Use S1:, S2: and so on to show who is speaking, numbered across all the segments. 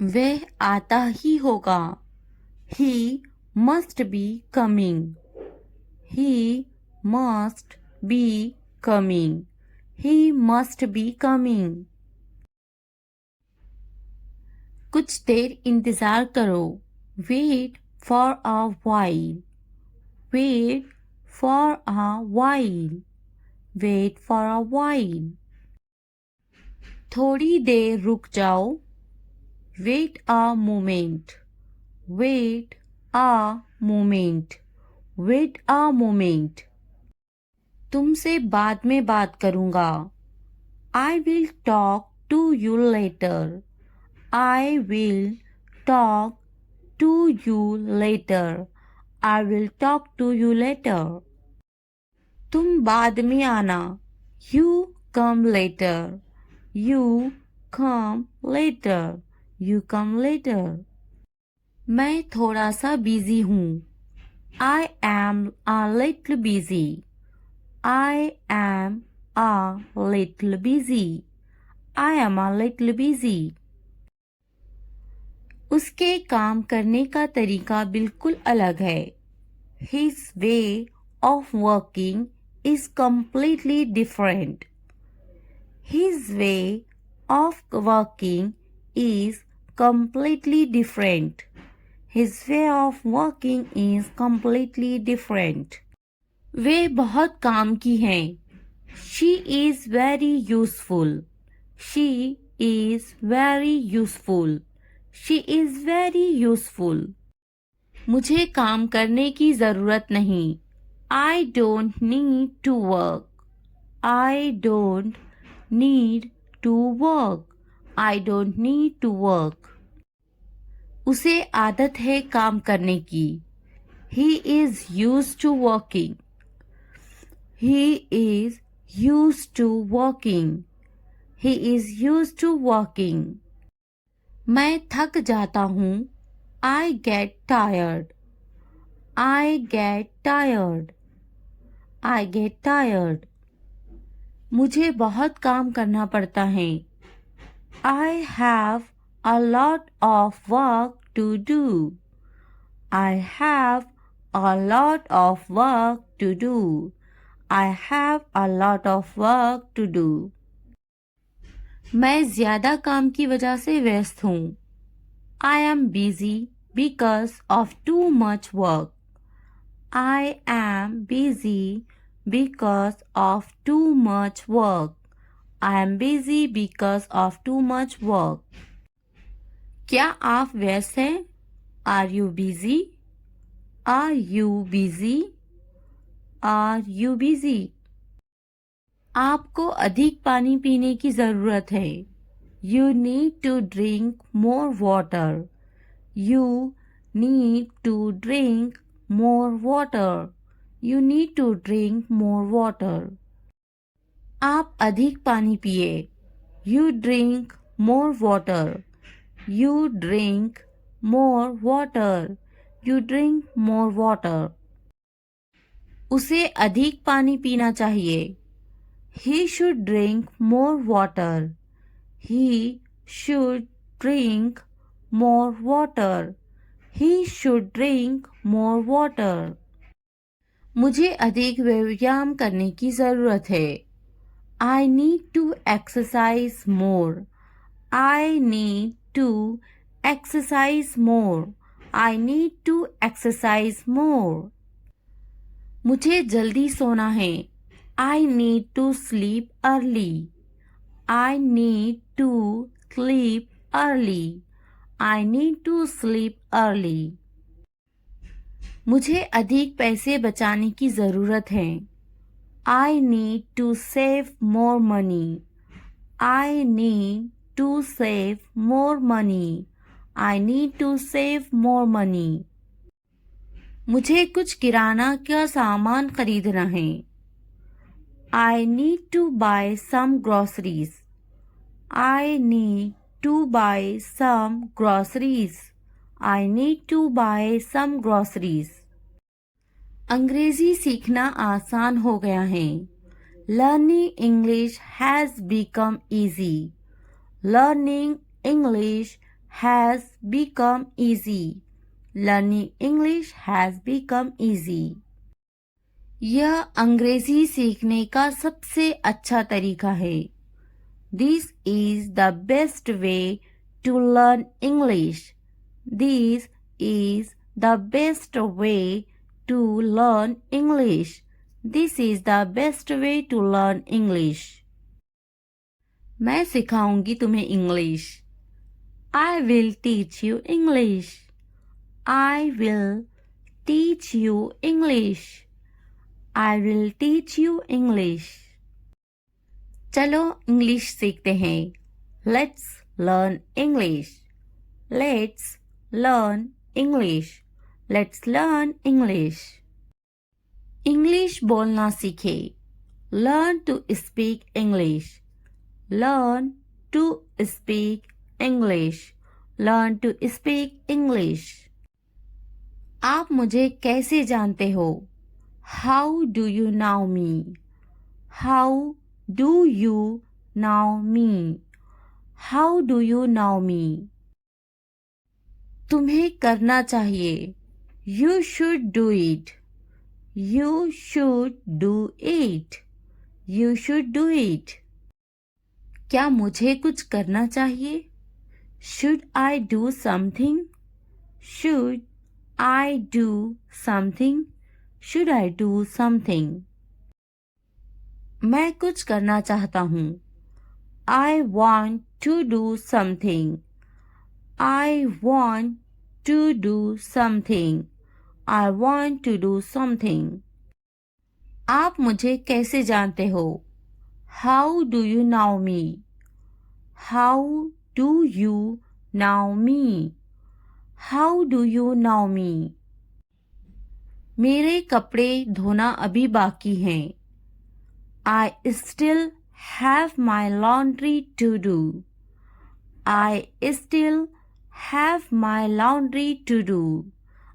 S1: वह आता ही होगा. He must be coming. He must be coming. He must be coming. कुछ देर इंतजार करो. Wait for a while. Wait for a while. Wait for a while. थोड़ी देर रुक जाओ. Wait a moment. Wait a moment. Wait a moment. तुमसे बाद में बात करूँगा. I will talk to you later. I will talk to you later. I will talk to you later. तुम बाद में आना. You come later. You come later. You come later. मैं थोड़ा सा बिजी हूँ. I am a little busy. I am a little busy. I am a little busy. उसके काम करने का तरीका बिल्कुल अलग है. His way of working is completely different. His way of working is completely different. His way of working is completely different. वे बहुत काम की हैं. She is very useful. She is very useful. She is very useful. मुझे काम करने की ज़रूरत नहीं. I don't need to work. I don't need to work. I don't need to work. उसे आदत है काम करने की. He is used to working. He is used to working. He is used to working. मैं थक जाता हूँ. I get tired. I get tired. I get tired. मुझे बहुत काम करना पड़ता है. I have a lot of work to do. I have a lot of work to do. I have a lot of work to do. मैं ज़्यादा काम की वजह से व्यस्त हूँ. I am busy because of too much work. I am busy because of too much work. I am busy because of too much work. क्या आप व्यस्त हैं? Are you busy? Are you busy? Are you busy? आपको अधिक पानी पीने की ज़रूरत है. You need to drink more water. You need to drink more water. You need to drink more water. आप अधिक पानी पिए. You drink more water. You drink more water. You drink more water. उसे अधिक पानी पीना चाहिए. He should drink more water. He should drink more water. He should drink more water. मुझे अधिक व्यायाम करने की ज़रूरत है. I need to exercise more. I need to exercise more. I need to exercise more. मुझे जल्दी सोना है. I need to sleep early. I need to sleep early. I need to sleep early. मुझे अधिक पैसे बचाने की ज़रूरत है. I need to save more money. I need to save more money. I need to save more money. मुझे कुछ किराना का सामान खरीदना है. I need to buy some groceries. I need to buy some groceries. I need to buy some groceries. अंग्रेजी सीखना आसान हो गया है. Learning English has become easy. Learning English has become easy. Learning English has become easy. यह अंग्रेजी सीखने का सबसे अच्छा तरीका है. This is the best way to learn English. This is the best way to learn English. This is the best way to learn English. मैं सिखाऊंगी तुम्हें English. I will teach you English. I will teach you English. I will teach you English. चलो English सीखते हैं. Let's learn English. Let's learn English. Let's learn English. English बोलना सीखे. Learn to speak English. Learn to speak English. Learn to speak English. आप मुझे कैसे जानते हो? How do you know me? How do you know me? How do you know me? तुम्हें करना चाहिए. You should do it. You should do it. You should do it. क्या मुझे कुछ करना चाहिए? Should I do something? Should I do something? Should I do something? मैं कुछ करना चाहता हूँ. I want to do something. I want to do something. I want to do something. आप मुझे कैसे जानते हो? How do you know me? How do you know me? How do you know me? मेरे कपड़े धोना अभी बाकी हैं. I still have my laundry to do. I still have my laundry to do.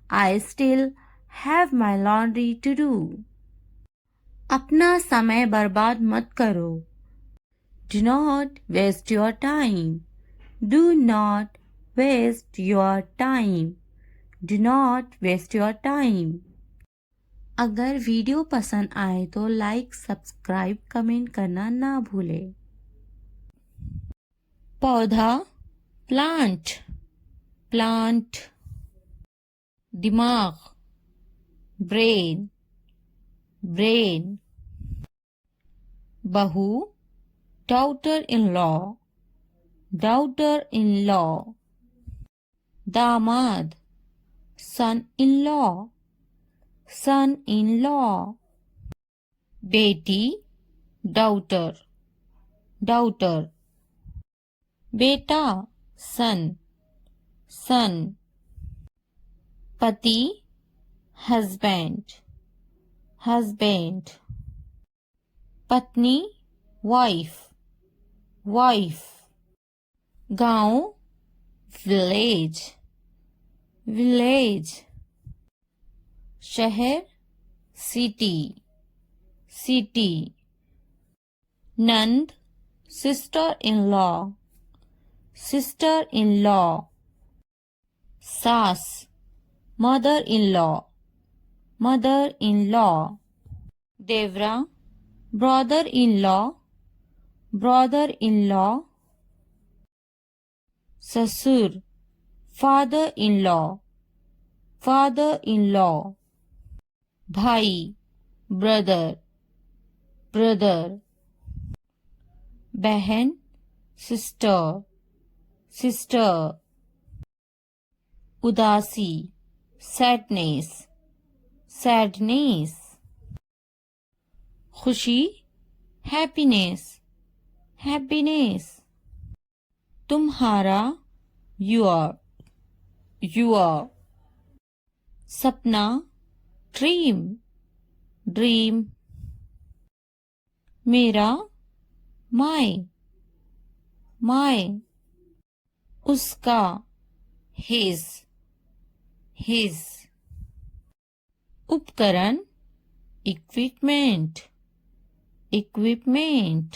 S1: I still have my laundry to do. अपना समय बर्बाद मत करो. Do not waste your time. Do not waste your time. Do not waste your time. अगर video पसंद आए तो like, subscribe, comment करना ना भूलें. पौधा प्लांट. प्लांट. दिमाग ब्रेन. ब्रेन. बहू daughter in law. Daughter in law. दामाद सन इन लॉ. son-in-law. बेटी daughter. daughter. बेटा son. son. पति husband. husband. पत्नी wife. wife. गांव village. village. शहर सिटी. सिटी. नंद sister in law. Sister in law. सास mother in law. Mother in law. देवरा brother in law. Brother in law. ससुर father in law. Father in law. भाई brother. Brother. बहन sister. Sister. उदासी sadness. Sadness. खुशी happiness. Happiness. तुम्हारा your. Your. सपना dream. Dream. मेरा माय. माय. उसका हिज. हिज. उपकरण इक्विपमेंट. इक्विपमेंट.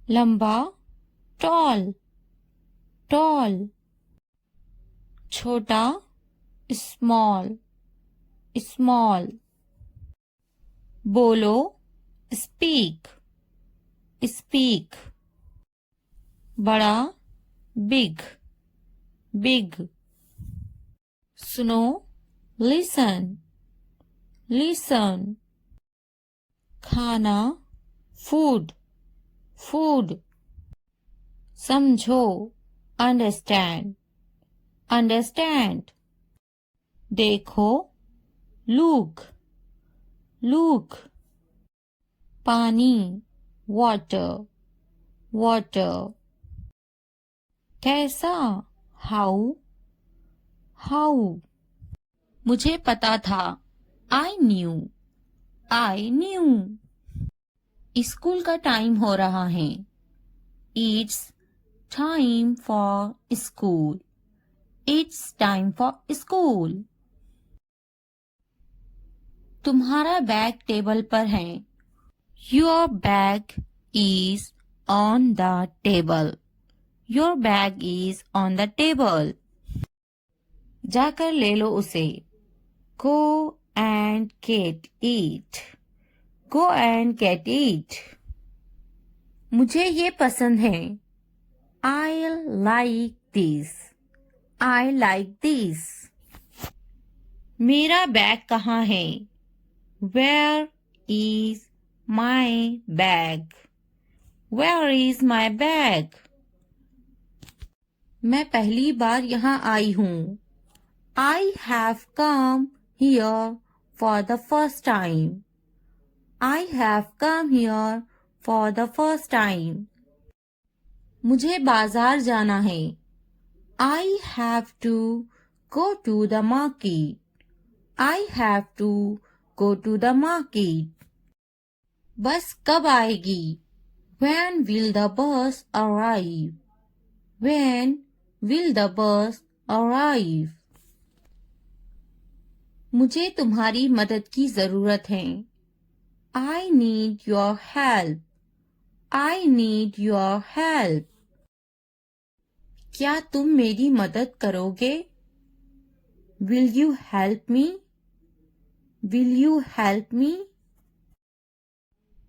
S1: लंबा टॉल. tall. छोटा, small, small. बोलो, speak, speak. बड़ा, big, big. सुनो, listen, listen. खाना, food, food. समझो, understand, understand. देखो, look, look. पानी, water, water. कैसा, how, how. मुझे पता था, I knew, I knew. School का टाइम हो रहा है. It's time for school. It's time for school. तुम्हारा बैग टेबल पर है. Your bag is on the table. Your bag is on the table. जाकर ले लो उसे. Go and get it. Go and get it. मुझे ये पसंद है. I like this. I like this. मेरा बैग कहाँ है? Where is my bag? Where is my bag? मैं पहली बार यहाँ आई हूँ. I have come here for the first time. I have come here for the first time. मुझे बाजार जाना है. I have to go to the market. I have to go to the market. बस कब आएगी? When will the bus arrive? When will the bus arrive? मुझे तुम्हारी मदद की जरूरत है. I need your help. I need your help. क्या तुम मेरी मदद करोगे? Will you help me? Will you help me?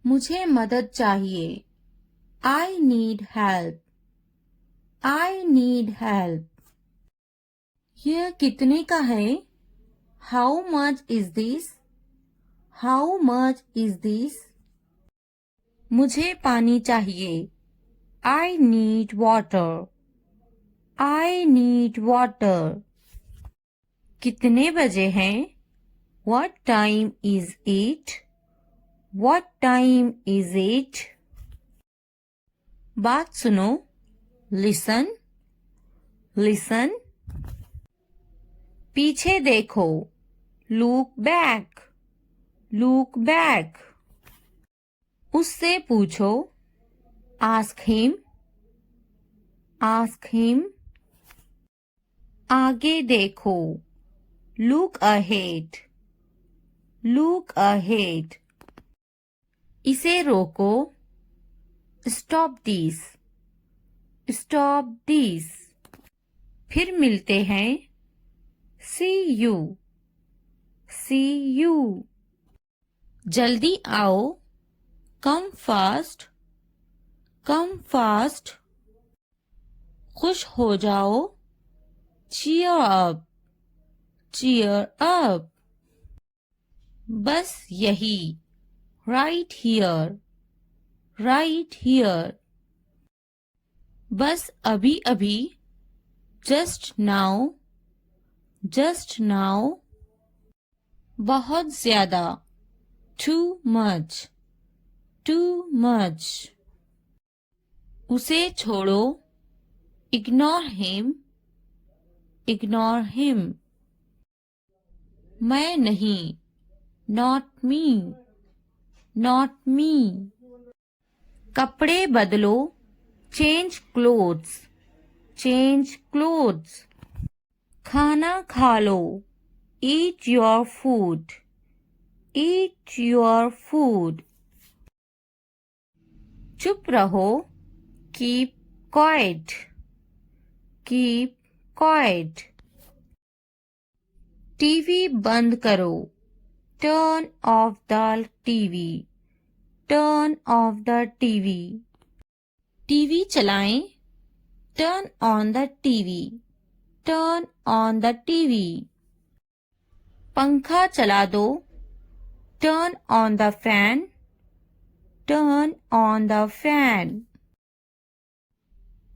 S1: मुझे मदद चाहिए. I need help. I need help. यह कितने का है? How much is this? How much is this? मुझे पानी चाहिए. I need water. I need water. कितने बजे हैं? What time is it? What time is it? बात सुनो. Listen. Listen. पीछे देखो. Look back. Look back. उससे पूछो. Ask him. Ask him. आगे देखो. Look ahead. Look ahead. इसे रोको. Stop this. Stop this. फिर मिलते हैं. See you. See you. जल्दी आओ. Come fast. Come fast. खुश हो जाओ. Cheer up. Cheer up. बस यही. Right here. Right here. बस अभी अभी. Just now. Just now. बहुत ज्यादा. Too much. Too much. उसे छोड़ो. Ignore him. Ignore him. मैं नहीं. Not me. Not me. कपड़े बदलो. Change clothes. Change clothes. खाना खा लो. Eat your food. Eat your food. चुप रहो. Keep quiet. Keep quiet. TV बंद करो। Turn off the TV. Turn off the TV. TV चलाएं। Turn on the TV. Turn on the TV. पंखा चला दो। Turn on the fan. Turn on the fan.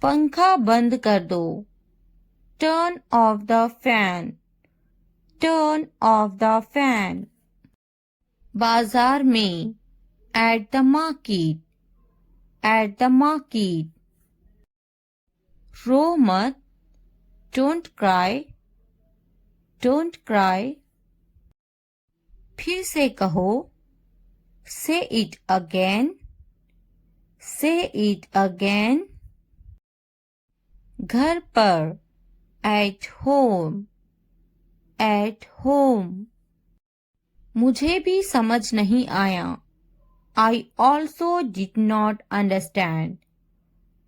S1: पंखा बंद कर दो। Turn off the fan. Turn off the fan. बाजार में। At the market. At the market. रो मत। Don't cry. Don't cry. फिर से कहो। Say it again. से इट अगेन। घर पर। At home. At home. मुझे भी समझ नहीं आया। I also did not understand.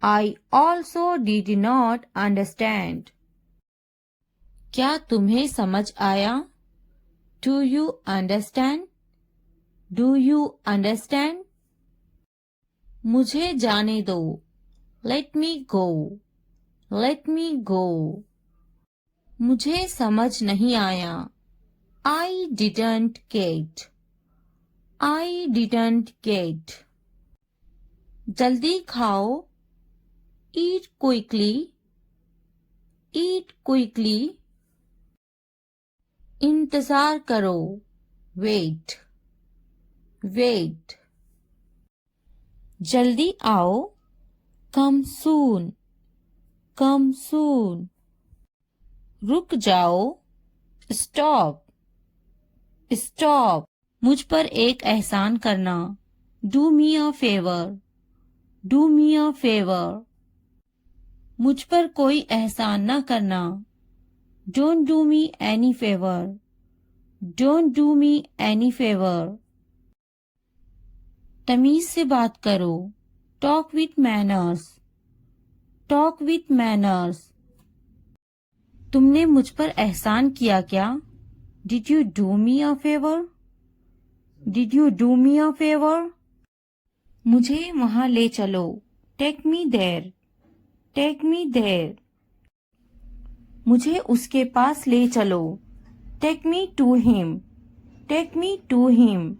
S1: I also did not understand. क्या तुम्हें समझ आया? Do you understand? Do you understand? मुझे जाने दो। Let me go. Let me go. मुझे समझ नहीं आया। I didn't get. I didn't get. जल्दी खाओ। Eat quickly. Eat quickly. इंतजार करो। Wait. Wait. जल्दी आओ। Come soon. Come soon. रुक जाओ। Stop. Stop. मुझ पर एक एहसान करना। Do me a favor. Do me a favor. मुझ पर कोई एहसान न करना। Don't do me any favor. Don't do me any favor. तमीज से बात करो। Talk with manners. Talk with manners. तुमने मुझ पर एहसान किया क्या? Did you do me a favor? Did you do me a favor? मुझे वहां ले चलो। Take me there. Take me there. मुझे उसके पास ले चलो। Take me to him. Take me to him.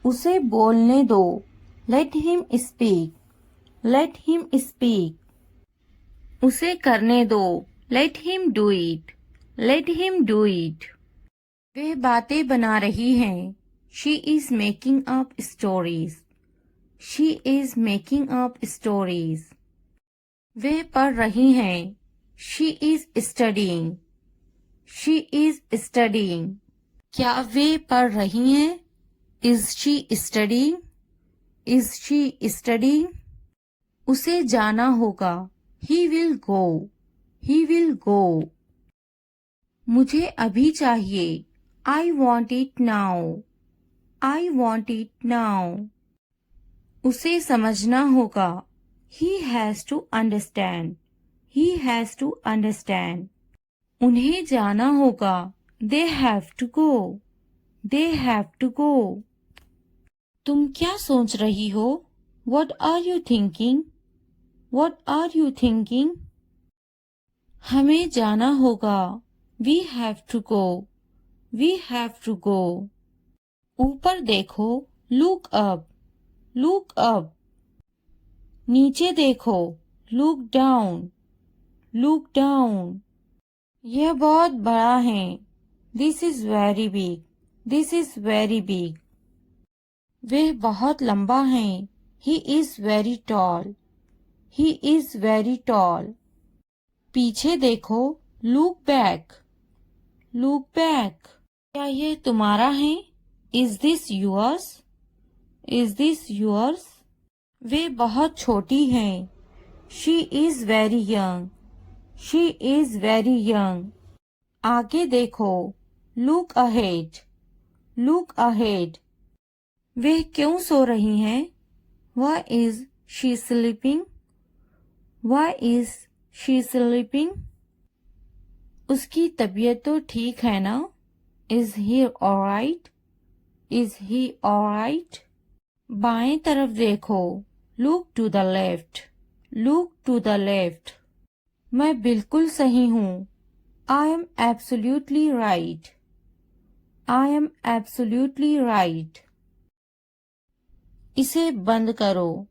S1: उसे बोलने दो। Let him speak. Let him speak. उसे करने दो। Let him do it. Let him do it. वह बातें बना रही हैं। She is making up stories. She is making up stories. वह पढ़ रही हैं। She is studying. She is studying. क्या वे पढ़ रही हैं? Is she studying? Is she studying? उसे जाना होगा। He will go. He will go. मुझे अभी चाहिए। I want it now. I want it now. उसे समझना होगा। He has to understand. He has to understand. उन्हें जाना होगा। They have to go. They have to go. तुम क्या सोच रही हो? What are you thinking? What are you thinking? हमें जाना होगा। We have to go. We have to go. ऊपर देखो। Look up. Look up. नीचे देखो। Look down. Look down. यह बहुत बड़ा है। This is very big. This is very big. वह बहुत लंबा है। He is very tall. He is very tall. पीछे देखो। Look back. Look back. क्या यह तुम्हारा है? Is this yours? Is this yours? वे बहुत छोटी हैं। She is very young. She is very young. आगे देखो। Look ahead. Look ahead. वे क्यों सो रही हैं? Why is she sleeping? Why is she is sleeping. उसकी तबीयत तो ठीक है ना? Is he alright? Is he alright? बाएं तरफ देखो। Look to the left. Look to the left. मैं बिल्कुल सही हूँ। I am absolutely right. I am absolutely right. इसे बंद करो।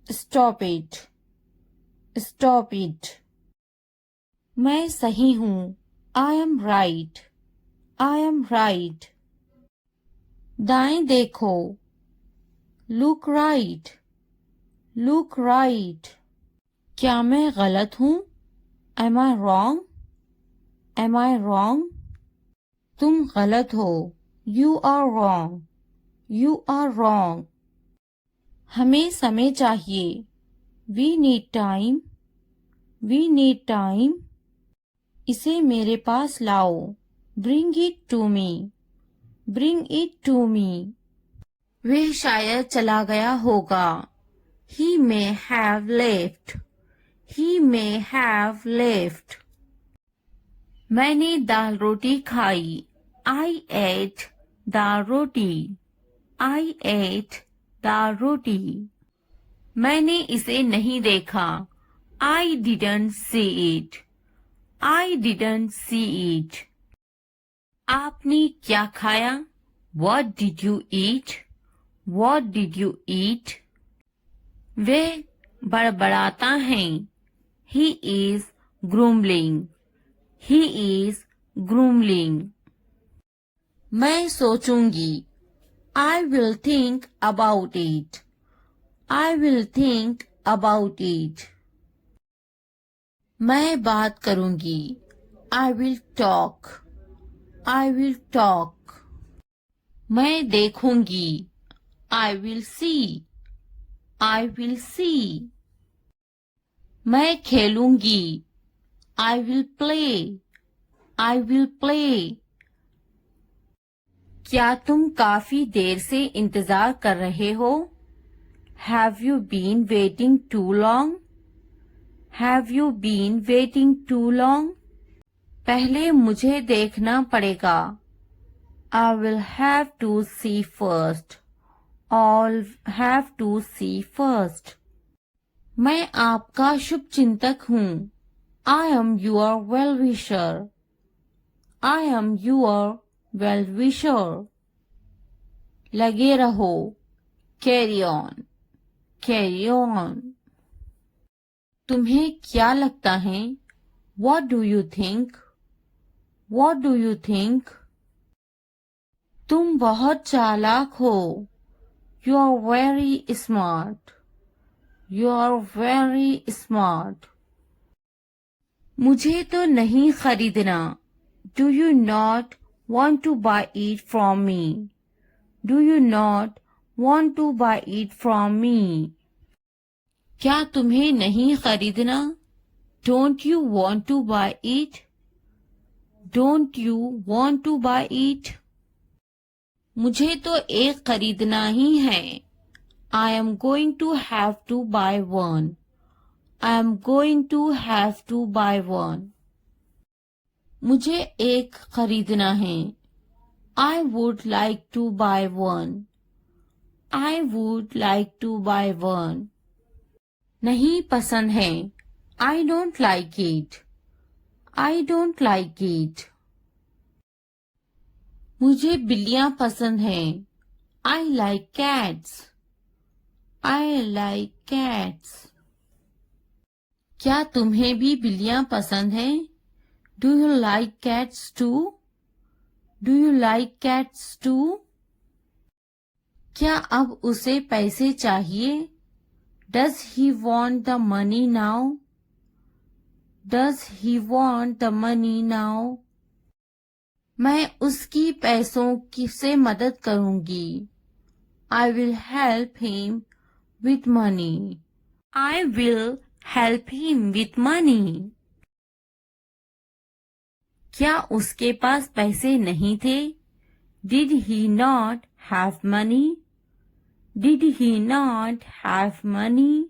S1: Stop it. Stop it. मैं सही हूँ। I am right. I am right. दाएं देखो। Look right. Look right. क्या मैं गलत हूँ? Am I wrong? Am I wrong? तुम गलत हो। You are wrong. You are wrong. हमें समय चाहिए। We need time. We need time. इसे मेरे पास लाओ। Bring it to me. Bring it to me. वह शायद चला गया होगा। He may have left. He may have left. मैंने दाल रोटी खाई। I ate dal roti. I ate dal roti. मैंने इसे नहीं देखा। I didn't see it. I didn't see it. आपने क्या खाया? What did you eat? What did you eat? वे बड़बड़ाता है। He is grumbling. He is grumbling. मैं सोचूंगी। I will think about it. I will think about it. मैं बात करूंगी। I will talk. I will talk. मैं देखूंगी। I will see. I will see. मैं खेलूंगी। I will play. I will play. क्या तुम काफी देर से इंतजार कर रहे हो? Have you been waiting too long? Have you been waiting too long? पहले मुझे देखना पड़ेगा। I will have to see first. I'll have to see first. मैं आपका शुभ चिंतक हूँ। I am your well-wisher. I am your well-wisher. लगे रहो। Carry on. Carry on. तुम्हें क्या लगता है? What do you think? What do you think? तुम बहुत चालाक हो। You are very smart. You are very smart. मुझे तो नहीं खरीदना। Do you not want to buy it from me? Do you not want to buy it from me? क्या तुम्हें नहीं खरीदना? Don't you want to buy it? Don't you want to buy it? मुझे तो एक खरीदना ही है। I am going to have to buy one. I am going to have to buy one. मुझे एक खरीदना है। I would like to buy one. I would like to buy one. नहीं पसंद है। I don't like it. I don't like it. मुझे बिल्लियाँ पसंद हैं। I like cats. I like cats. क्या तुम्हें भी बिल्लियाँ पसंद हैं? Do you like cats too? Do you like cats too? क्या अब उसे पैसे चाहिए? Does he want the money now? Does he want the money now? मैं उसकी पैसों की से मदद करूंगी। I will help him with money. I will help him with money. क्या उसके पास पैसे नहीं थे? Did he not have money? Did he not have money?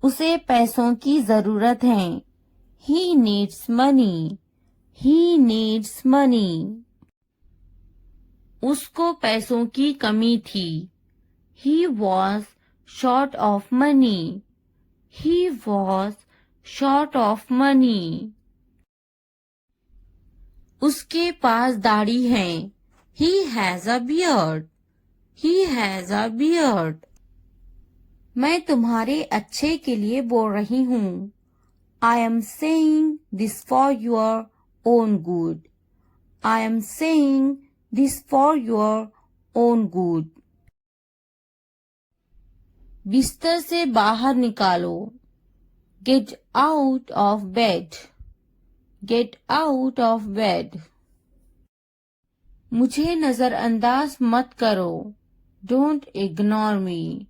S1: उसे पैसों की जरूरत है। He needs money. He needs money. उसको पैसों की कमी थी। He was short of money. He was short of money. उसके पास दाढ़ी है। He has a beard. He has a beard. मैं तुम्हारे अच्छे के लिए बोल रही हूँ। I am saying this for your own good. I am saying this for your own good. बिस्तर से बाहर निकालो। Get out of bed. Get out of bed. मुझे नजरअंदाज मत करो। Don't ignore me.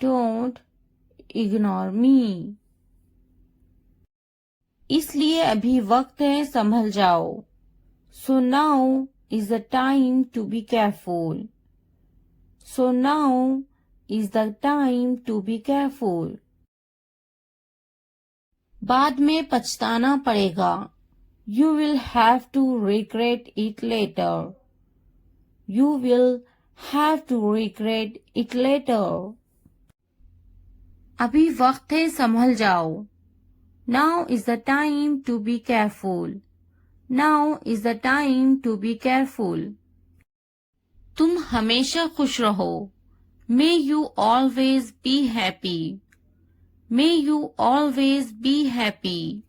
S1: Don't ignore me. इसलिए अभी वक्त है संभल जाओ। So now is the time to be careful. So now is the time to be careful. बाद में पछताना पड़ेगा। You will have to regret it later. You will have to regret it later. अभी वक्त है संभल जाओ। Now is the time to be careful. Now is the time to be careful. तुम हमेशा खुश रहो। May you always be happy. May you always be happy.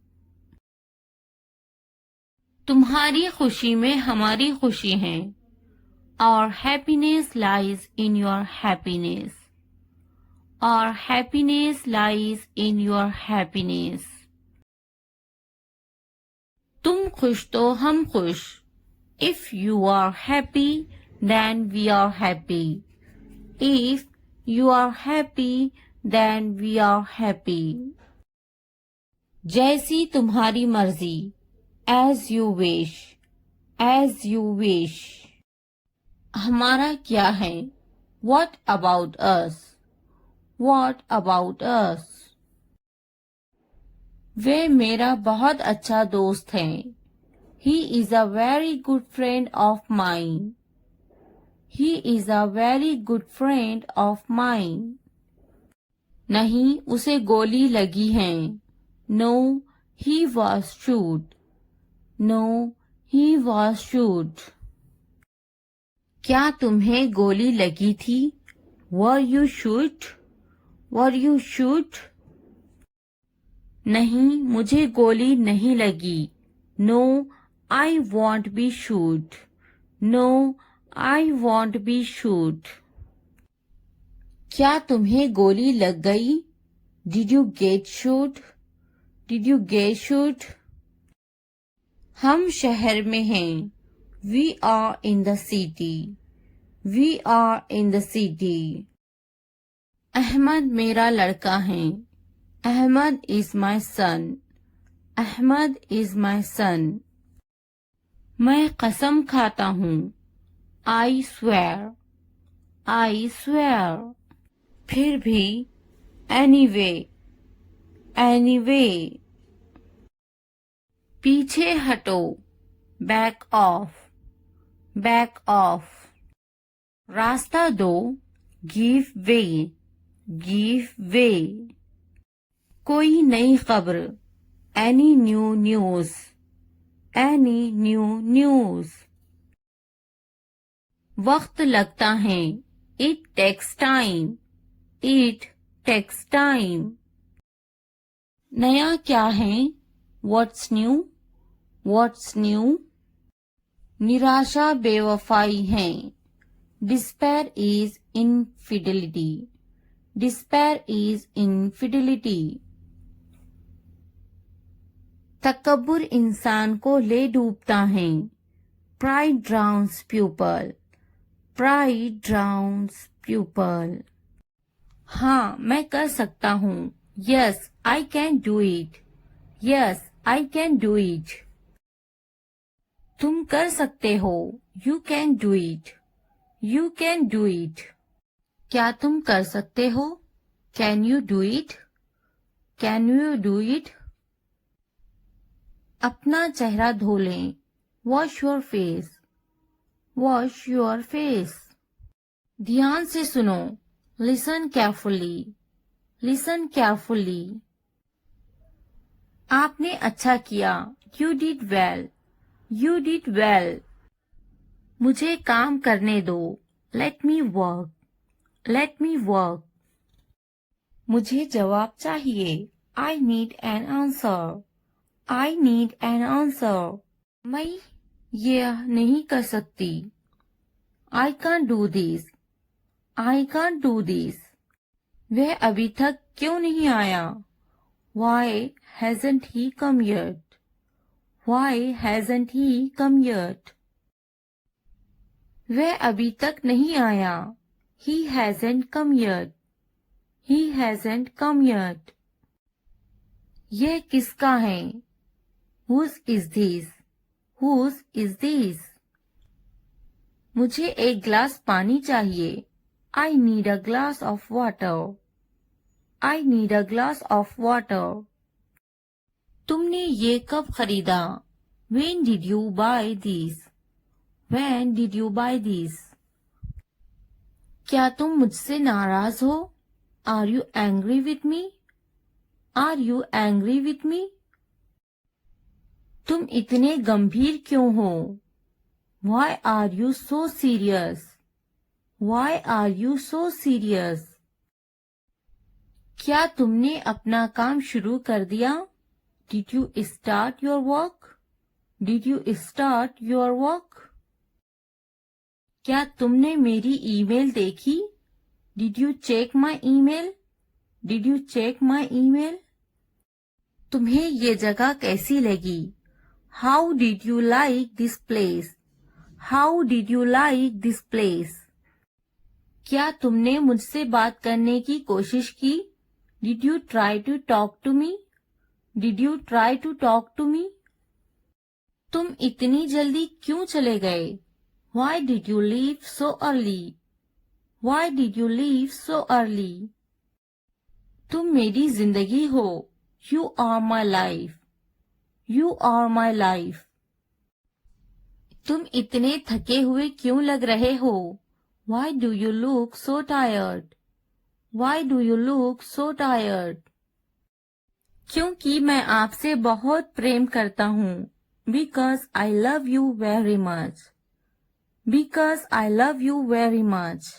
S1: तुम्हारी खुशी में हमारी खुशी है। Our happiness lies in your happiness. Our happiness lies in your happiness. तुम खुश तो हम खुश। If you are happy, then we are happy. If you are happy, then we are happy. जैसी तुम्हारी मर्जी। As you wish. As you wish. हमारा क्या है? What about us? What about us? वे मेरा बहुत अच्छा दोस्त है। He is a very good friend of mine. He is a very good friend of mine. नहीं, उसे गोली लगी है। No, he was shot. No, he was shot. क्या तुम्हें गोली लगी थी? Were you shot? Were you shot? नहीं, मुझे गोली नहीं लगी। No, I won't be shot. No, I won't be shot. क्या तुम्हें गोली लग गई? Did you get shot? Did you get shot? हम शहर में हैं। We are in the city. We are in the city. Ahmad मेरा लड़का है। Ahmad is my son. Ahmad is my son. मैं कसम खाता हूँ। I swear. I swear. फिर भी anyway. Anyway. पीछे हटो। Back off. Back off. रास्ता दो। Give way. Give way. कोई नई खबर। Any new news. Any new news. वक्त लगता है। It takes time. It takes time. नया क्या है? What's new? What's new? निराशा बेवफाई है। Despair is infidelity. Despair is infidelity. तकब्बुर इंसान को ले डूबता है। Pride drowns pupil. Pride drowns pupil. हाँ, मैं कर सकता हूँ। Yes, I can do it. Yes, I can do it. तुम कर सकते हो। You can do it. You can do it. क्या तुम कर सकते हो? Can you do it? Can you do it? अपना चेहरा धो लें. Wash your face. Wash your face. ध्यान से सुनो. Listen carefully. Listen carefully. आपने अच्छा किया. You did well. You did well. मुझे काम करने दो. Let me work. Let me work. मुझे जवाब चाहिए. I need an answer. I need an answer. मैं यह नहीं कर सकती. I can't do this. I can't do this. वह अभी तक क्यों नहीं आया? Why hasn't he come yet? Why hasn't he come yet? वह अभी तक नहीं आया. He hasn't come yet. He hasn't come yet. यह किसका है? Whose is this? Whose is this? मुझे एक गिलास पानी चाहिए. I need a glass of water. I need a glass of water. तुमने ये कब खरीदा? When did you buy this? When did you buy this? क्या तुम मुझसे नाराज हो? Are you angry with me? Are you angry with me? तुम इतने गंभीर क्यों हो? Why are you so serious? Why are you so serious? क्या तुमने अपना काम शुरू कर दिया? Did you start your work? Did you start your work? क्या तुमने मेरी ईमेल देखी? Did you check my email? Did you check my email? तुम्हें ये जगह कैसी लगी? How did you like this place? How did you like this place? क्या तुमने मुझसे बात करने की कोशिश की? Did you try to talk to me? Did you try to talk to me? तुम इतनी जल्दी क्यों चले गए? Why did you leave so early? Why did you leave so early? तुम मेरी जिंदगी हो. You are my life. You are my life. तुम इतने थके हुए क्यों लग रहे हो? Why do you look so tired? Why do you look so tired? क्योंकि मैं आपसे बहुत प्रेम करता हूँ. Because I love you very much. Because I love you very much.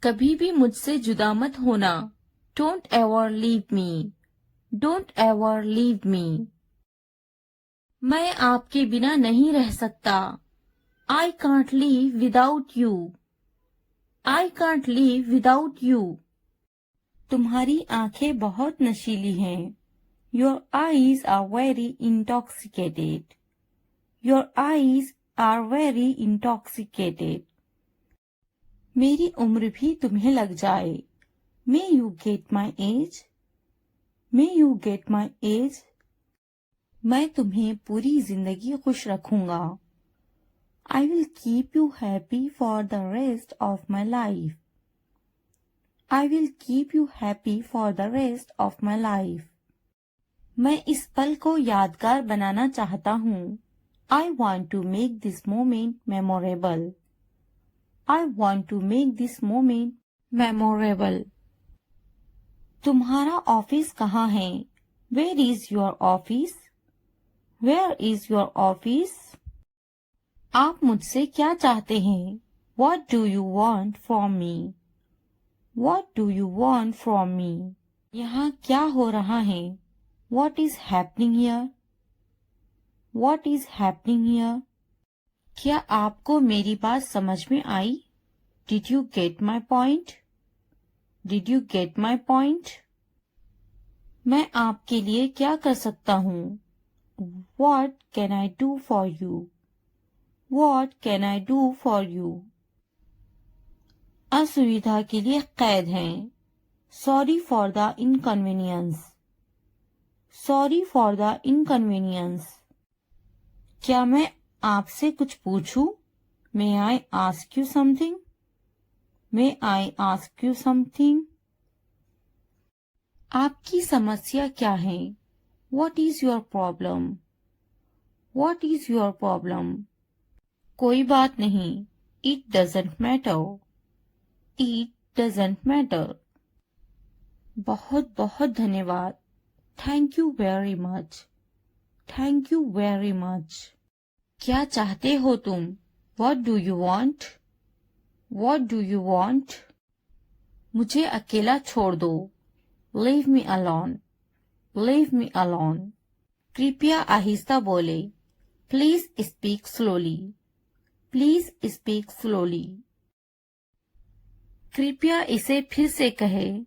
S1: कभी भी मुझसे जुदा मत होना. Don't ever leave me. Don't ever leave me. मैं आपके बिना नहीं रह सकता. I can't live without you. I can't live without you. तुम्हारी आंखें बहुत नशीली हैं. Your eyes are very intoxicated. Your eyes are very intoxicated. मेरी उम्र भी तुम्हें लग जाए. May you get my age? May you get my age? मैं तुम्हें पूरी जिंदगी खुश रखूंगा. I will keep you happy for the rest of my life. I will keep you happy for the rest of my life. मैं इस पल को यादगार बनाना चाहता हूँ. I want to make this moment memorable. I want to make this moment memorable. तुम्हारा office कहाँ है? Where is your office? Where is your office? आप मुझसे क्या चाहते हैं? What do you want from me? What do you want from me? यहाँ क्या हो रहा है? What is happening here? What is happening here? क्या आपको मेरी बात समझ में आई? Did you get my point? Did you get my point? मैं आपके लिए क्या कर सकता हूँ? What can I do for you? What can I do for you? असुविधा के लिए कैद हैं. Sorry for the inconvenience. Sorry for the inconvenience. क्या मैं आपसे कुछ पूछूं? May I ask you something? May I ask you something? आपकी समस्या क्या है? What is your problem? What is your problem? कोई बात नहीं. It doesn't matter. It doesn't matter. बहुत बहुत धन्यवाद. Thank you very much. Thank you very much. क्या चाहते हो तुम? What do you want? What do you want? मुझे अकेला छोड़ दो. Leave me alone. Leave me alone. कृपया आहिस्ता बोले. Please speak slowly. Please speak slowly. कृपया इसे फिर से कहे.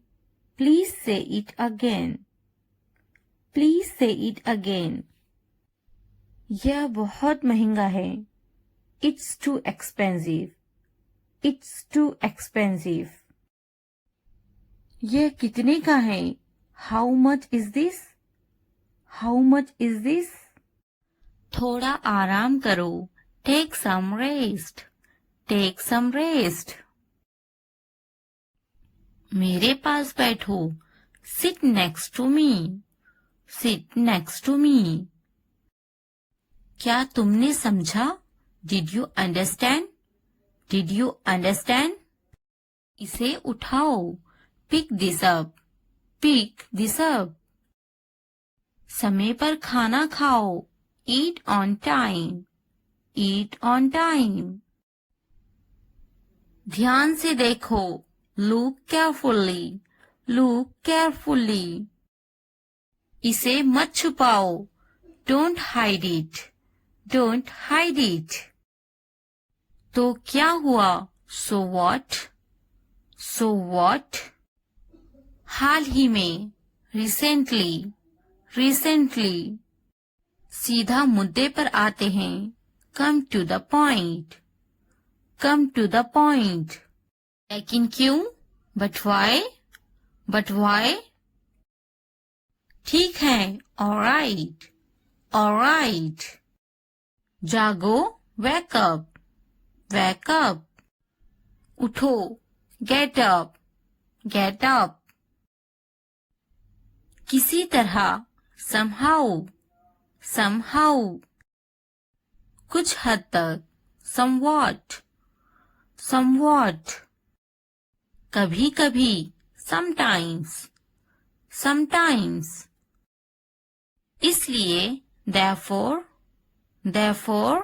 S1: Please say it again. Please say it again. यह बहुत महंगा है. It's too expensive. It's too expensive. यह कितने का है? How much is this? How much is this? थोड़ा आराम करो. Take some rest. Take some rest. मेरे पास बैठो. Sit next to me. Sit next to me. क्या तुमने समझा? Did you understand? Did you understand? इसे उठाओ. Pick this up. Pick this up. समय पर खाना खाओ. Eat on time. Eat on time. ध्यान से देखो. Look carefully. Look carefully. इसे मत छुपाओ. Don't hide it. Don't hide it. तो क्या हुआ? So what? So what? हाल ही में. Recently. Recently. सीधा मुद्दे पर आते हैं. Come to the point. Come to the point. लेकिन क्यों? But why? But why? ठीक है. All right. All right. जागो. Wake up. Wake up. उठो. Get up. Get up. किसी तरह. Somehow. Somehow. कुछ हद तक. Somewhat. Somewhat. कभी कभी. Sometimes. Sometimes. इसलिए. Therefore. Therefore.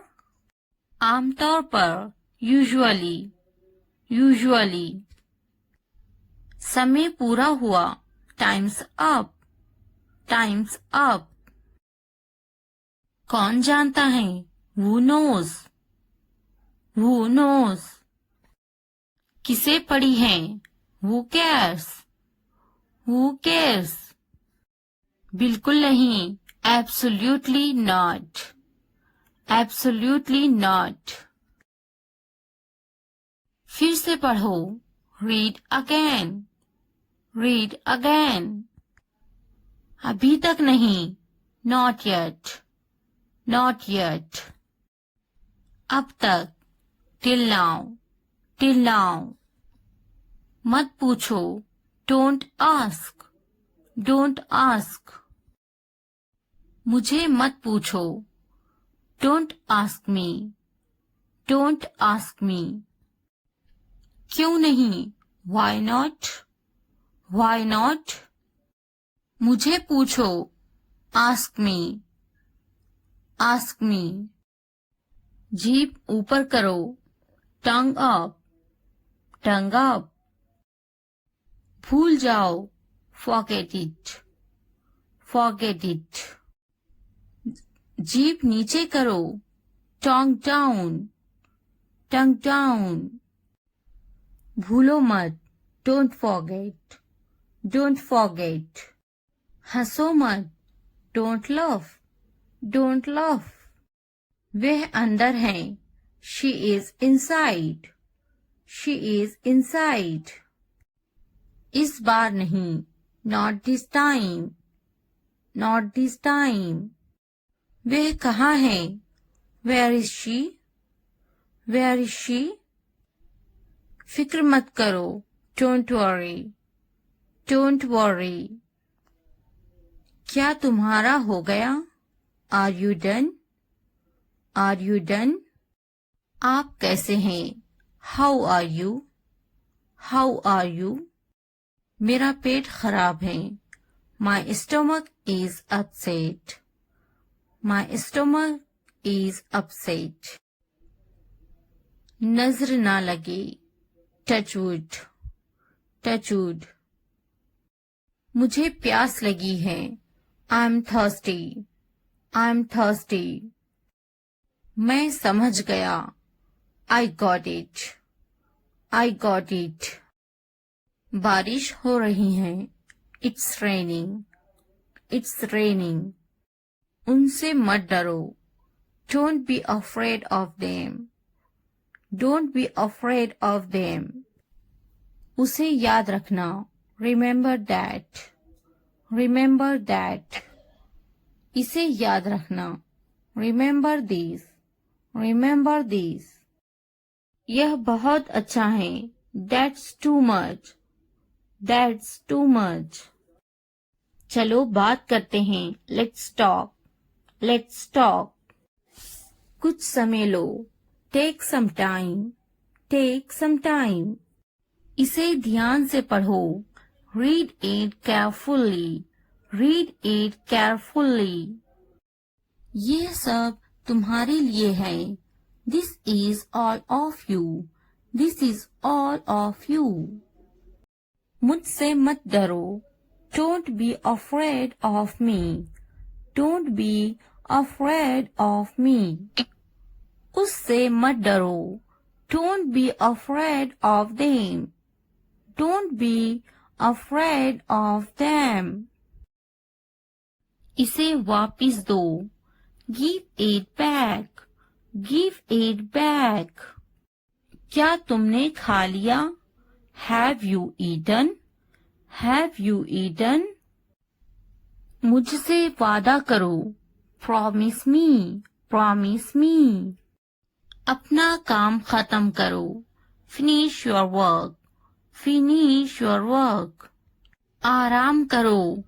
S1: आमतौर पर. Usually. Usually. समय पूरा हुआ. Time's up. Time's up. कौन जानता है? Who knows? Who knows? किसे पड़ी है? Who cares? Who cares? बिल्कुल नहीं. Absolutely not. Absolutely not. फिर से पढ़ो. Read again. Read again. अभी तक नहीं. Not yet. Not yet. अब तक. Till now. Till now. मत पूछो. Don't ask. Don't ask. मुझे मत पूछो. Don't ask me. Don't ask me. क्यों नहीं? Why not? Why not? मुझे पूछो. Ask me. Ask me. जीभ ऊपर करो. Tongue up. Tongue up. भूल जाओ. Forget it. Forget it. जीभ नीचे करो. Tongue down. Tongue down. भूलो मत. Don't forget. Don't forget. हंसो मत. Don't laugh. Don't laugh. वह अंदर है. She is inside. She is inside. इस बार नहीं. Not this time. Not this time. वह कहाँ है? Where is she? Where is she? फिक्र मत करो. Don't worry. Don't worry. क्या तुम्हारा हो गया? Are you done? Are you done? आप कैसे हैं? How are you? How are you? मेरा पेट खराब है। My stomach is upset. My stomach is upset. नजर ना लगे। टचवुड। टचवुड। मुझे प्यास लगी है। I am thirsty. I am thirsty. मैं समझ गया। I got it. I got it. बारिश हो रही है। It's raining. It's raining. उनसे मत डरो। Don't be afraid of them. Don't be afraid of them. उसे याद रखना। Remember that. Remember that. इसे याद रखना। Remember this. Remember this. यह बहुत अच्छा है। That's too much. That's too much. चलो बात करते हैं। Let's talk. Let's talk. कुछ समय लो। Take some time. Take some time. इसे ध्यान से पढ़ो। Read it carefully. Read it carefully. ये सब तुम्हारे लिए है। This is all of you. This is all of you. मुझसे मत डरो। Don't be afraid of me. Don't be afraid of me. उससे मत डरो। Don't be afraid of them. Don't be afraid of them. इसे वापिस दो। Give it back. Give it back. क्या तुमने खा लिया? Have you eaten? Have you eaten? मुझसे वादा करो। Promise me. Promise me. अपना काम खत्म करो। Finish your work. Finish your work. आराम करो।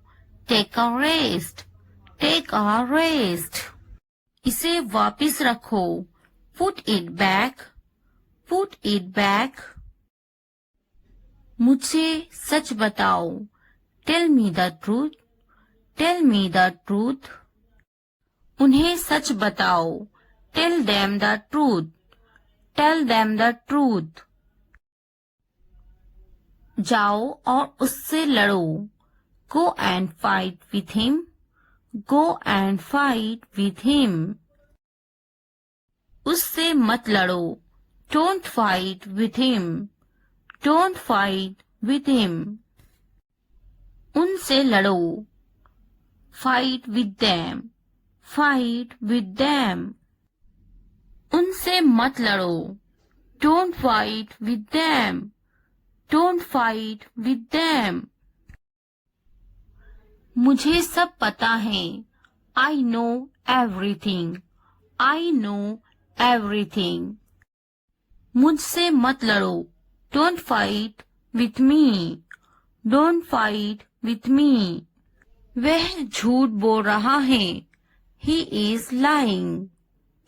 S1: Take a rest. Take a rest. इसे वापिस रखो। Put it back. Put it back. मुझे सच बताओ। Tell me the truth. Tell me the truth. उन्हें सच बताओ। Tell them the truth. Tell them the truth. जाओ और उससे लड़ो। Go and fight with him. Go and fight with him. उससे मत लड़ो। Don't fight with him. Don't fight with him. उनसे लड़ो। Fight with them. Fight with them. उनसे मत लड़ो। Don't fight with them. Don't fight with them. मुझे सब पता है। I know everything. I know everything. मुझसे मत लड़ो। Don't fight with me. Don't fight with me. वह झूठ बोल रहा है। He is lying.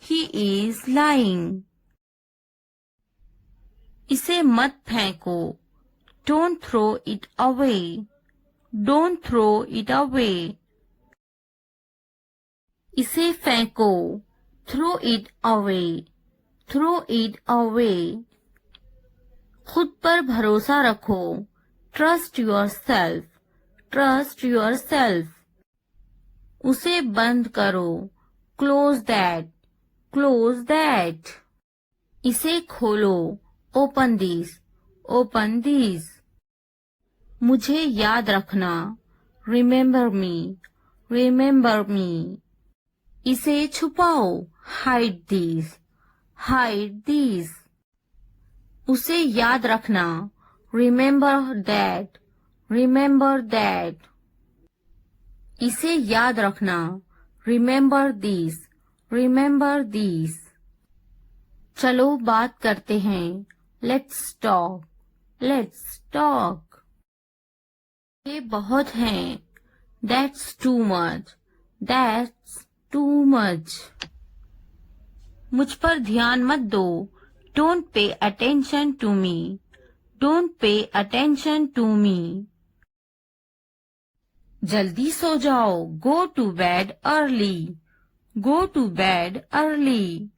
S1: He is lying. इसे मत फेंको। Don't throw it away. Don't throw it away. इसे फेंको। Throw it away. Throw it away. खुद पर भरोसा रखो। Trust yourself. Trust yourself. उसे बंद करो। Close that. Close that. इसे खोलो। Open this. Open this. मुझे याद रखना। Remember me. Remember me. इसे छुपाओ। Hide this. Hide this. उसे याद रखना। Remember that. Remember that. इसे याद रखना। Remember this. Remember this. चलो बात करते हैं। Let's talk. Let's talk. ये बहुत हैं। That's too much. That's too much. मुझ पर ध्यान मत दो. Don't pay attention to me. Don't pay attention to me. जल्दी सो जाओ. Go to bed early. Go to bed early.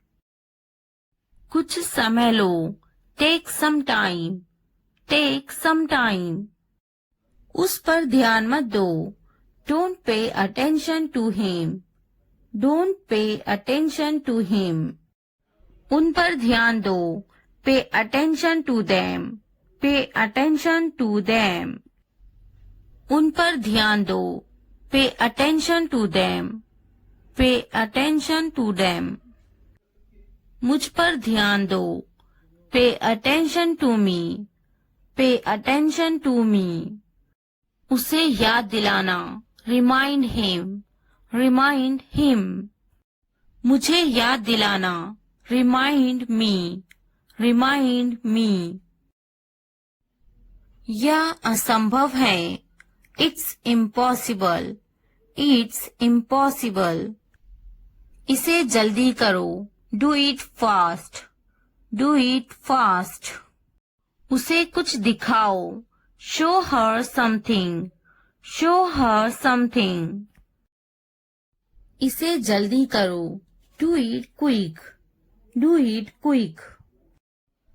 S1: कुछ समय लो. Take some time. Take some time. उस पर ध्यान मत दो. Don't pay attention to him. Don't pay attention to him. उन पर ध्यान दो. Pay attention to them. Pay attention to them. उन पर ध्यान दो. Pay attention to them. Pay attention to them. मुझ पर ध्यान दो. Pay attention to me. Pay attention to me. उसे याद दिलाना. Remind him. Remind him. मुझे याद दिलाना. Remind me. Remind me. यह असंभव है. It's impossible. It's impossible. इसे जल्दी करो. Do it fast. Do it fast. उसे कुछ दिखाओ. Show her something. Show her something. इसे जल्दी करो. Do it quick. Do it quick.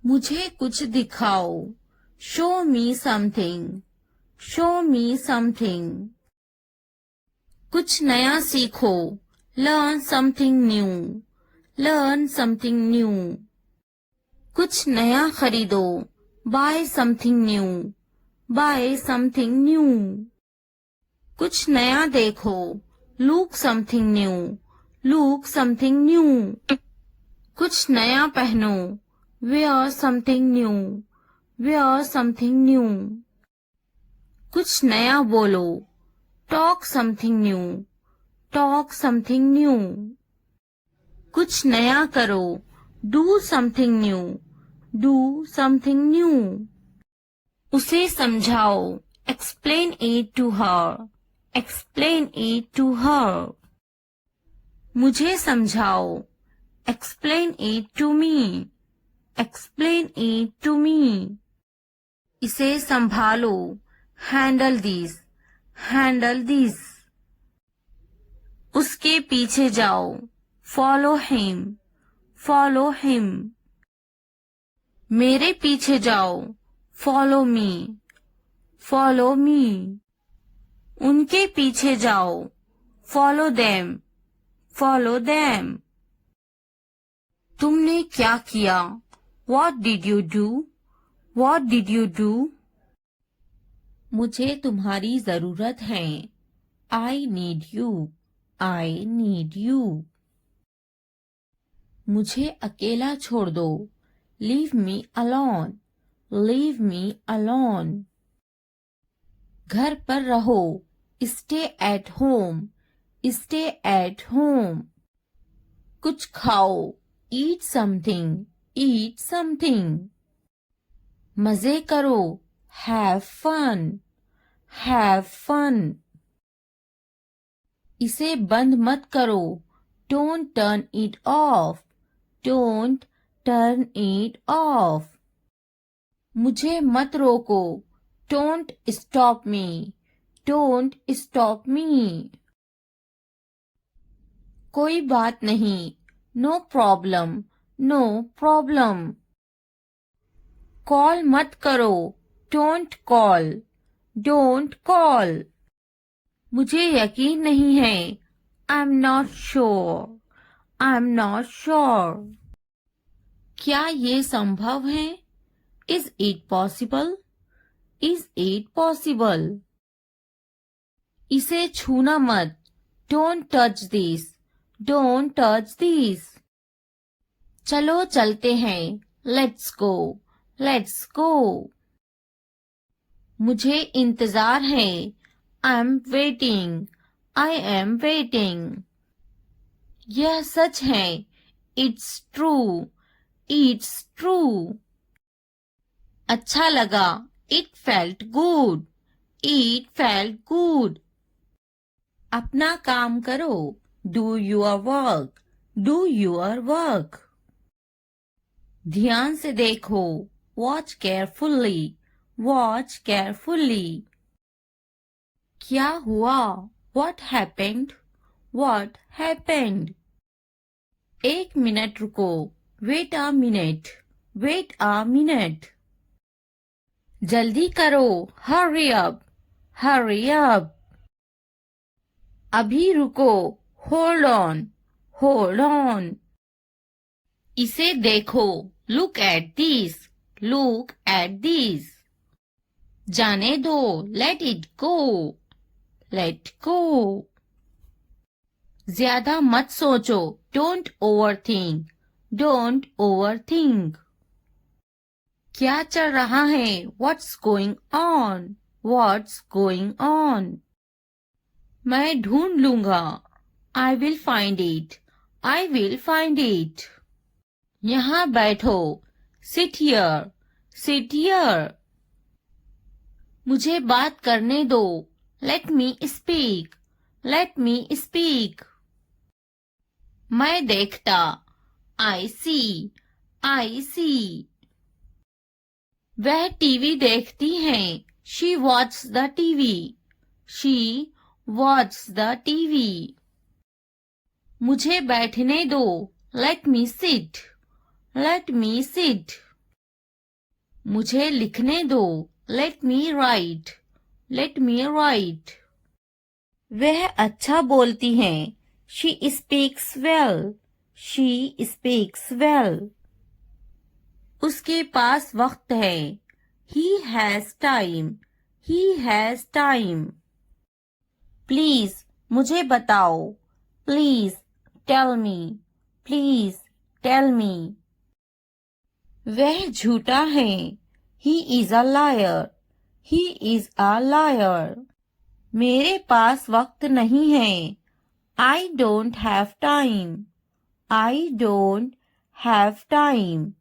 S1: मुझे कुछ दिखाओ. Show me something. Show me something. कुछ नया सीखो. Learn something new. Learn something new. कुछ नया खरीदो. Buy something new. Buy something new. कुछ नया देखो. Look something new. Look something new. कुछ नया पहनो. Wear something new. Wear something new. कुछ नया बोलो. Talk something new. Talk something new. कुछ नया करो. Do something new. Do something new. उसे समझाओ. Explain it to her. Explain it to her. मुझे समझाओ. Explain it to me. Explain it to me. इसे संभालो. Handle this. Handle this. उसके पीछे जाओ. Follow him. Follow him. मेरे पीछे जाओ. Follow me. Follow me. उनके पीछे जाओ. Follow them. Follow them. तुमने क्या किया? What did you do? What did you do? मुझे तुम्हारी जरूरत है. I need you. I need you. मुझे अकेला छोड़ दो. Leave me alone. Leave me alone. घर पर रहो. Stay at home. Stay at home. कुछ खाओ. Eat something. Eat something. मजे करो. Have fun. Have fun. इसे बंद मत करो. Don't turn it off. Don't turn it off. मुझे मत रोको. Don't stop me. Don't stop me. कोई बात नहीं. No problem. No problem. Call मत करो. Don't call. Don't call. मुझे यकीन नहीं है. I'm not sure. I'm not sure. क्या ये संभव है? Is it possible? Is it possible? इसे छूना मत. Don't touch this. Don't touch this. चलो चलते हैं. Let's go. Let's go. मुझे इंतजार है. I'm waiting. I am waiting. यह सच है. It's true. It's true. अच्छा लगा. It felt good. It felt good. अपना काम करो. Do your work. Do your work. ध्यान से देखो. Watch carefully. Watch carefully. क्या हुआ? What happened? What happened? 1 minute रुको. Wait a minute. Wait a minute. जल्दी करो. Hurry up. Hurry up. अभी रुको. Hold on. Hold on. इसे देखो. Look at this. Look at this. जाने दो. Let it go. Let go. ज्यादा मत सोचो. Don't overthink. Don't overthink. क्या चल रहा है? What's going on? What's going on? मैं ढूंढ लूंगा. I will find it. I will find it. यहाँ बैठो. Sit here. Sit here. मुझे बात करने दो. Let me speak. Let me speak. मैं देखता. I see. I see. वह टीवी देखती हैं. She watches the TV. She watches the TV. मुझे बैठने दो. Let me sit. Let me sit. मुझे लिखने दो. Let me write. Let me write. वह अच्छा बोलती हैं. She speaks well. She speaks well. उसके पास वक्त है. He has time. He has time. Please, मुझे बताओ. Please, tell me. Please, tell me. वह झूठा है. He is a liar. He is a liar. मेरे पास वक्त नहीं है. I don't have time. I don't have time.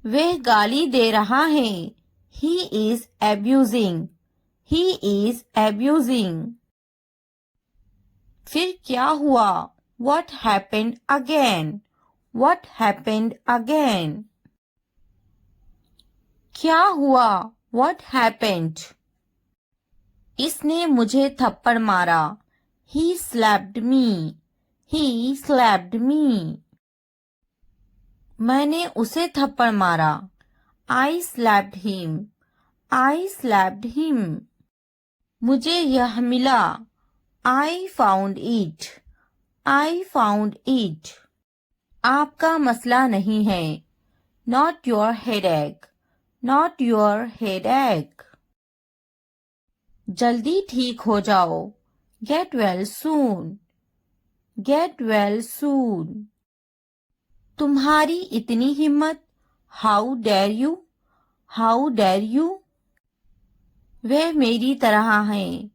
S1: वह गाली दे रहा है. He is abusing. He is abusing. फिर क्या हुआ? What happened again? What happened again? क्या हुआ? What happened? इसने मुझे थप्पड़ मारा. He slapped me. He slapped me. मैंने उसे थप्पड़ मारा. I slapped him. I slapped him. मुझे यह मिला. I found it. I found it. आपका मसला नहीं है. Not your headache. Not your headache. जल्दी ठीक हो जाओ. Get well soon. Get well soon. तुम्हारी इतनी हिम्मत. How dare you? How dare you? वह मेरी तरह है.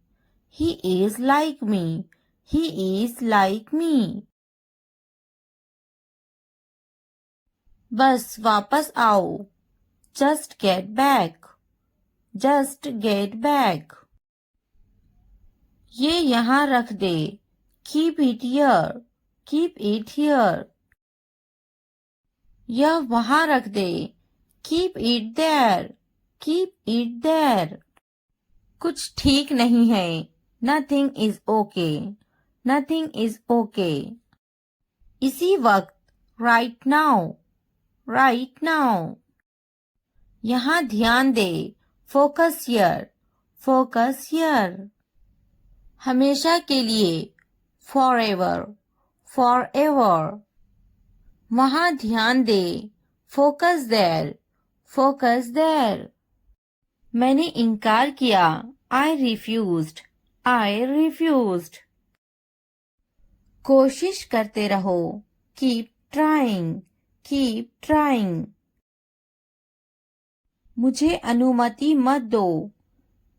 S1: He is like me. He is like me. बस वापस आओ. Just get back. Just get back. ये यहाँ रख दे. Keep it here. Keep it here. यह वहाँ रख दे. Keep it there. Keep it there. कुछ ठीक नहीं है. Nothing is okay. Nothing is okay. इसी वक्त. Right now. Right now. यहाँ ध्यान दे. Focus here. Focus here. हमेशा के लिए. Forever. Forever. वहाँ ध्यान दे. Focus there. Focus there. मैंने इनकार किया. I refused. I refused. कोशिश करते रहो. Keep trying. Keep trying. मुझे अनुमति मत दो.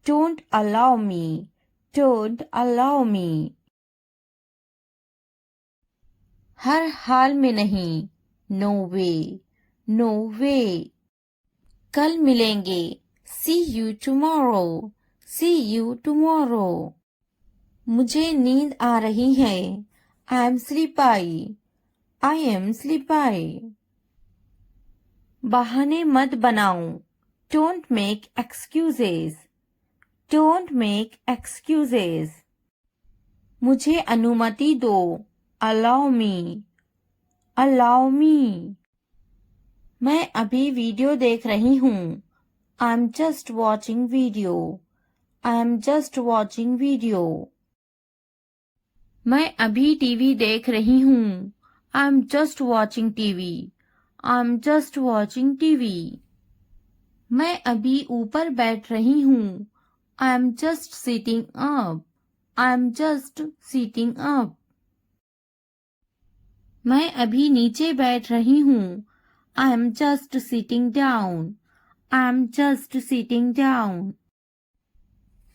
S1: Don't allow me. Don't allow me. हर हाल में नहीं. No way. No way. कल मिलेंगे. See you tomorrow. See you tomorrow. मुझे नींद आ रही है। I M sleepy. I am sleepy. बहाने मत बनाओ। Don't make excuses. Don't make excuses. मुझे अनुमति दो। Allow me. Allow me. मैं अभी वीडियो देख रही हूँ। I am just watching video. I am just watching video. मैं अभी टीवी देख रही हूँ। I am just watching TV. I am just watching TV. मैं अभी ऊपर बैठ रही हूँ। I am just sitting up. I am just sitting up. मैं अभी नीचे बैठ रही हूँ। I am just sitting down. I am just sitting down.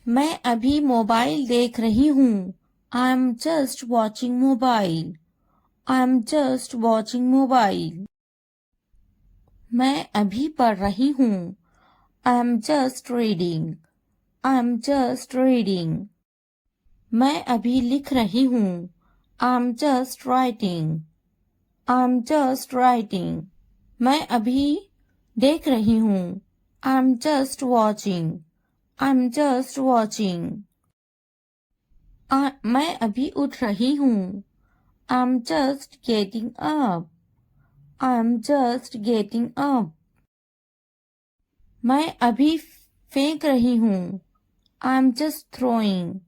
S1: मैं अभी मोबाइल देख रही हूँ। I am just watching mobile. I am just watching mobile. मैं अभी पढ़ रही हूँ। I am just reading. I am just reading. मैं अभी लिख रही हूँ। I am just writing. I am just writing. मैं अभी देख रही हूँ। I am just watching. I am just watching. मैं अभी उठ रही हूँ। I am just getting up. I am just getting up. मैं अभी फेंक रही हूँ। I am just throwing.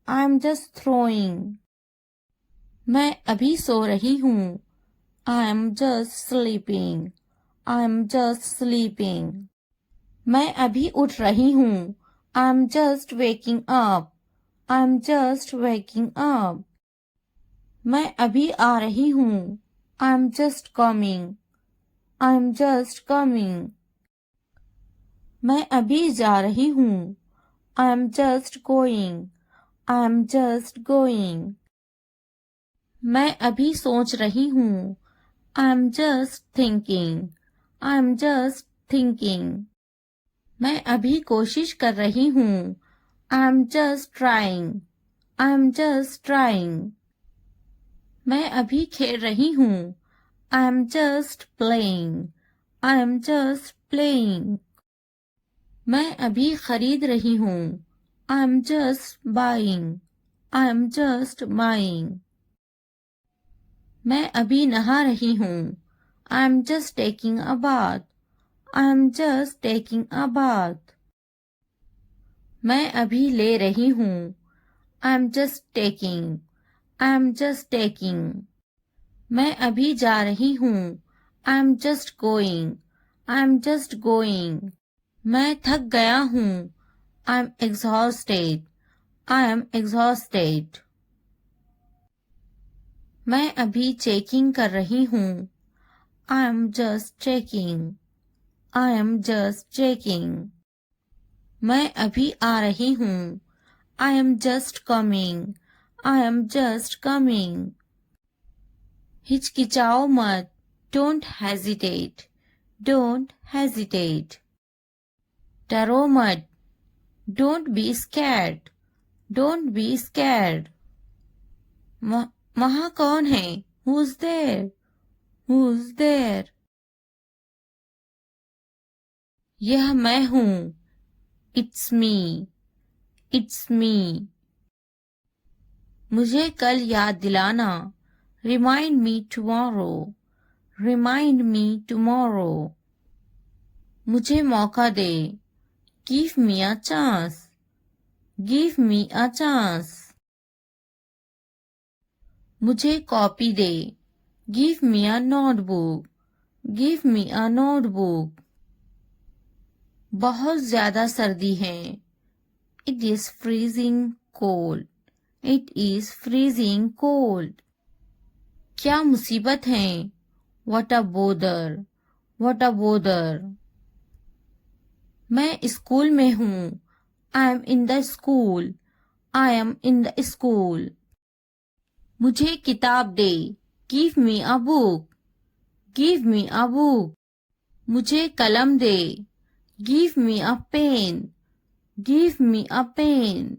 S1: I am just throwing. मैं अभी सो रही हूँ। I am just sleeping. I am just sleeping. मैं अभी उठ रही हूँ। I am just waking up. I am just waking up. मैं अभी आ रही हूँ। I am just coming. I am just coming. मैं अभी जा रही हूँ। I am just going. I am just going. मैं अभी सोच रही हूँ। I am just thinking. I am just thinking. मैं अभी कोशिश कर रही हूँ। I am just trying. I am just trying. मैं अभी खेल रही हूँ। I am just playing. I am just playing. मैं अभी खरीद रही हूँ। I am just buying. I am just buying. मैं अभी नहा रही हूँ। I am just taking a bath. I am just taking a bath. मैं अभी ले रही हूँ। I am just taking. I am just taking. मैं अभी जा रही हूँ। I am just going. I am just going. मैं थक गया हूँ। I am exhausted. I am exhausted. मैं अभी चेकिंग कर रही हूँ। I am just checking. I am just checking. मैं अभी आ रही हूँ। I am just coming. I am just coming. हिचकिचाओ मत। Don't hesitate. Don't hesitate. डरो मत। Don't be scared. Don't be scared. वहाँ कौन है? Who's there? Who's there? यह मैं हूँ। It's me. It's me. मुझे कल याद दिलाना। Remind me tomorrow. Remind me tomorrow. मुझे मौका दे। Give me a chance. Give me a chance. मुझे copy they. Give me a notebook. Give me a notebook. बहुत ज्यादा सर्दी है। It is freezing cold. It is freezing cold. क्या मुसीबत है? What a bother. What a bother. मैं school में हूँ। I am in the school. I am in the school. मुझे किताब दे। Give me a book. Give me a book. मुझे कलम दे। Give me a pen. Give me a pen.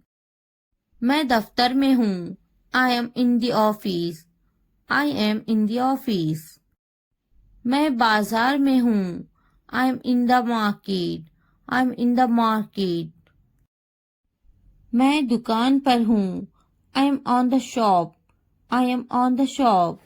S1: मैं दफ्तर में हूँ. I am in the office. I am in the office. मैं बाजार में हूँ. I am in the market. I am in the market. मैं दुकान पर हूँ. I am on the shop. I am on the shop.